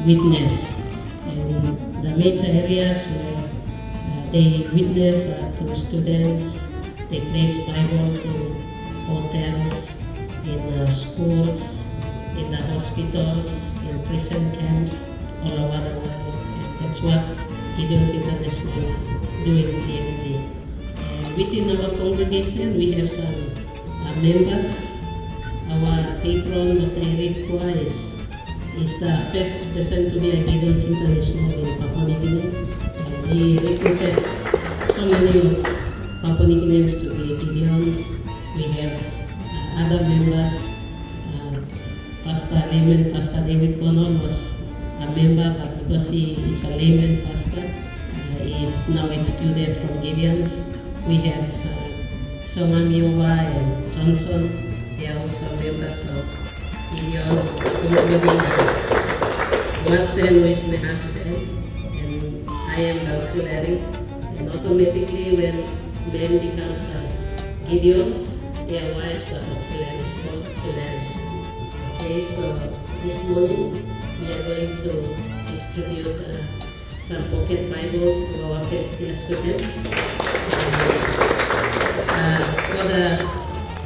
witness. And the major areas where they witness to students, they place Bibles in hotels, in schools, in the hospitals, in prison camps, all over the world. And that's what Gideon's International do in PNG. And within our congregation, we have some members. Our patron, Dr. Eric Kua, is the first person to be a Gideon's International in Papua New Guinea. And he recruited so many of Papua New Guineans to be Gideons. We have other members. Pastor David Connell was a member, but because he is a layman pastor, he is now excluded from Gideons. We have Songa Miwa and Johnson. They are also members of Gideons, including Watson, who is my husband, and I am the auxiliary. And automatically, when men becomes Gideons, their wives are auxiliaries, all auxiliaries. Okay, so this morning we are going to distribute some pocket Bibles to our first year students. For the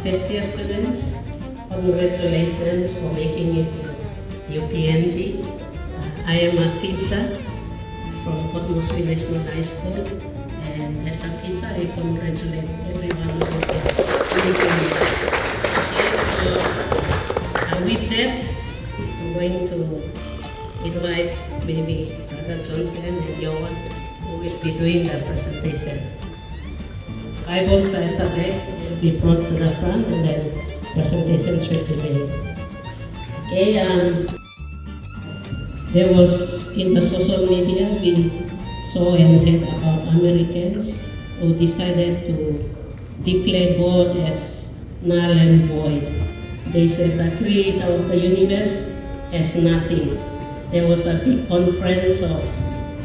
first year students, congratulations for making it to UPNG. I am a teacher from Port Moresby National High School, and as a teacher, I congratulate everyone of you for making it. Okay, so with that, I'm going to invite maybe Brother Johnson and Yohan, who will be doing the presentation. Bibles at the back will be brought to the front, and then presentations will be made. Okay, there was in the social media, we saw and heard about Americans who decided to declare God as null and void. They said the creator of the universe has nothing. There was a big conference of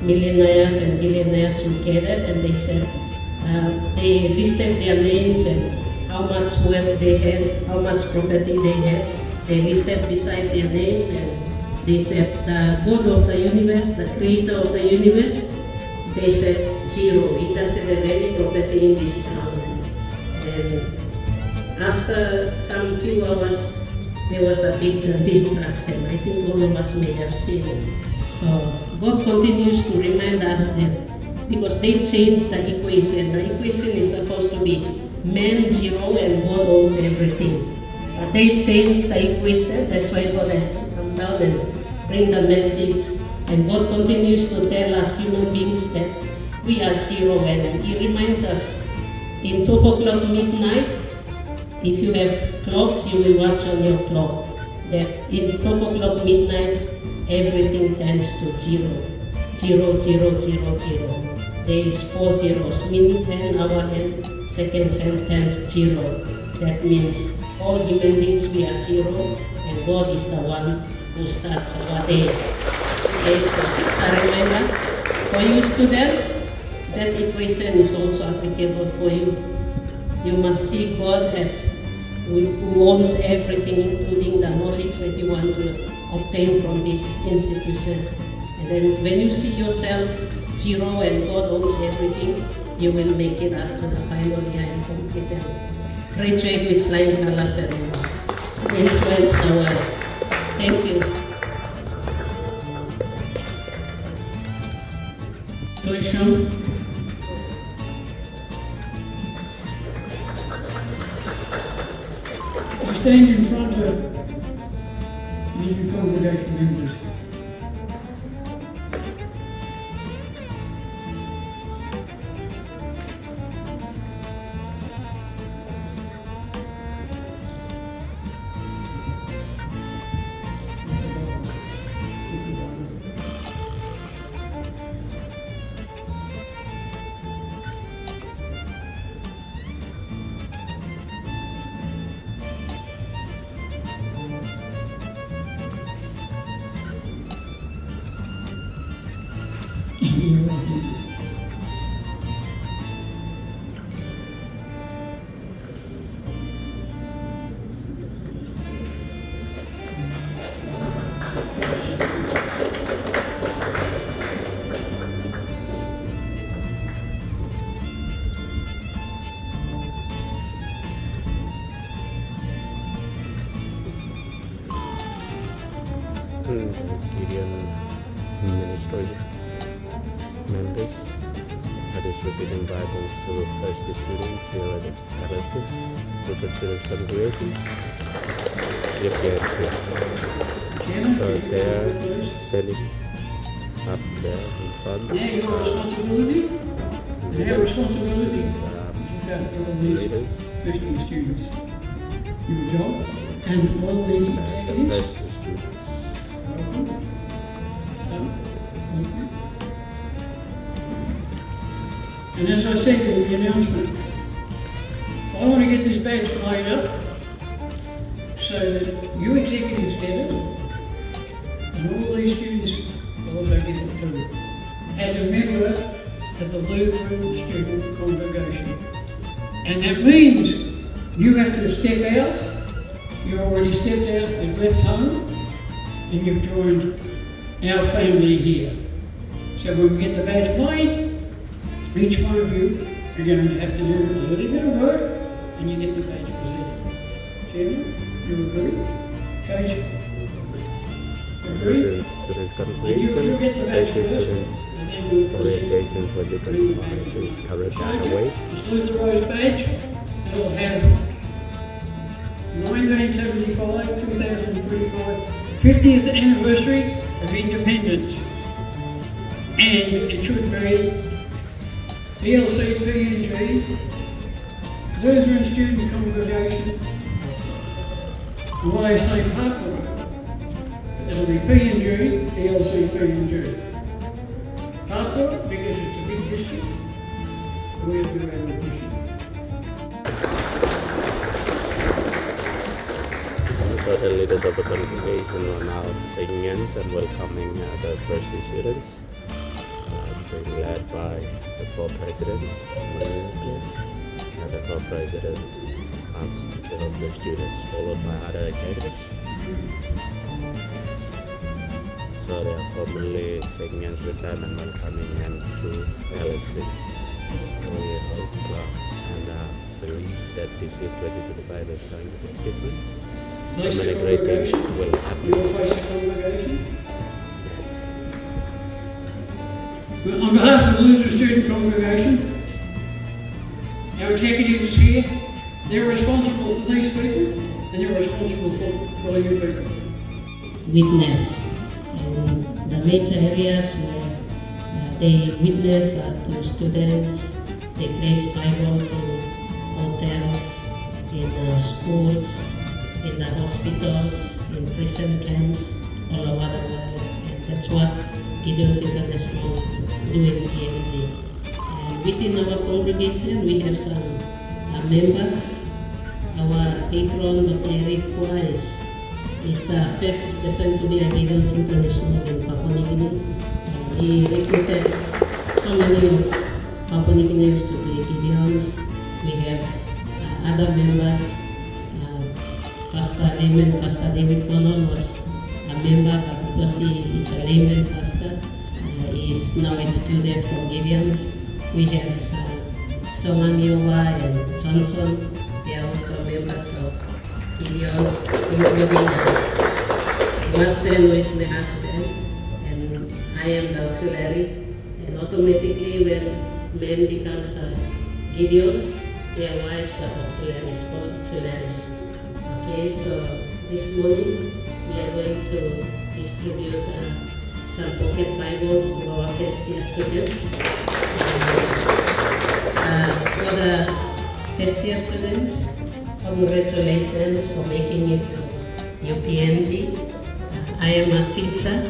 millionaires and billionaires who gathered, and they said, they listed their names and how much wealth they had, how much property they had. They listed beside their names, and they said, the God of the universe, the creator of the universe, they said zero. He doesn't have any property in this town. And after some few hours, there was a big distraction. I think all of us may have seen it. So God continues to remind us that because they changed the equation. The equation is supposed to be man zero and God owns everything. But they changed the equation. That's why God has to come down and bring the message. And God continues to tell us human beings that we are zero. And He reminds us in 12 o'clock midnight, if you have clocks, you will watch on your clock that in 12 o'clock midnight, everything tends to zero. 0, 0, 0, 0. There is 4 zeros, minute hand, hour hand, second hand, tense, 0. That means all human beings, we are zero, and God is the one who starts our day. Okay, so just a reminder for you students, that equation is also applicable for you. You must see God as who owns everything, including the knowledge that you want to obtain from this institution. And then when you see yourself zero and God owns everything, you will make it up to the final year and complete and graduate with flying colors and influence the world. Thank you. Please come. Stand in front of the congregation members. Gideon ministry members are distributing Bibles to first students here at LSC, Lutheran Children's Congregation. Yep, Chairman, so would you they are call the vote, please? standing up there in front. Now your responsibility, and our responsibility is to look after all these Leaders, Christian students. Your job and all the the executives. first students. And as I said in the announcement, I want to get this badge made up so that you executives get it and all these students also get it too. As a member of the Lutheran Student Congregation. And that means you have to step out. You already stepped out, you've left home, and you've joined our family here. So when we get the badge made, each one of you are going to have to do a little bit of work, and you get the badge presented. Chairman, you agree? Coach? Agree? Students And you Congregation, get the badge first first, students and then we'll present Orientation for different colleges covered that away. It's Luther Rose badge. It'll have 1975, 2025, 50th anniversary of independence. And it should be ELC PNG, Lutheran Student Congregation, well they say Papua. It'll be PNG, ELC PNG. Papua, because it's a big district, we'll do our district. So the leaders of the congregation are now saying yes and welcoming the first students, being led by the co-presidents and the co-president of the students, followed by other executives. So they are formally saying yes with them and welcoming them to LSC. So we hope and believe that this year 2025 is going to be different. So many great things will happen. You will face the congregation. Well, on behalf of the Lutheran Student Congregation, our executives here, they're responsible for these people and they're responsible for you people. Witness in the major areas where they witness to students, they place Bibles in hotels, in schools, in the hospitals, in prison camps, all over the world. And that's what Gideon's International do in PNG. And within our congregation, we have some members. Our patron, Dr. Eric Kua, is the first person to be a Gideon's International in Papua New Guinea. He recruited so many of Papua New Guineans to be Gideons. We have other members. Pastor David Connell was a member, but because he is a layman pastor, he is now excluded from Gideons. We have Songan Yowa and Johnson. They are also members of Gideons, including Watson, who is my husband, and I am the auxiliary. And automatically, when men becomes Gideons, their wives are auxiliaries, both auxiliaries. Okay, so this morning we are going to distribute some pocket Bibles to our first year students. For the first year students, congratulations for making it to UPNG. I am a teacher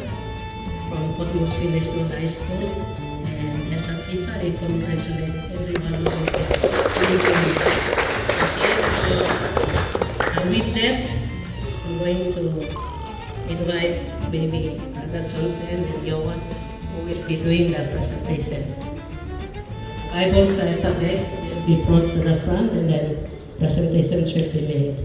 from Port Moresby National High School, and as a teacher, I congratulate everyone who making it. Okay, so with that, I'm going to invite maybe Brother Johnson and Yowa, who will be doing the presentation. Bibles at the back will be brought to the front, and then presentations will be made.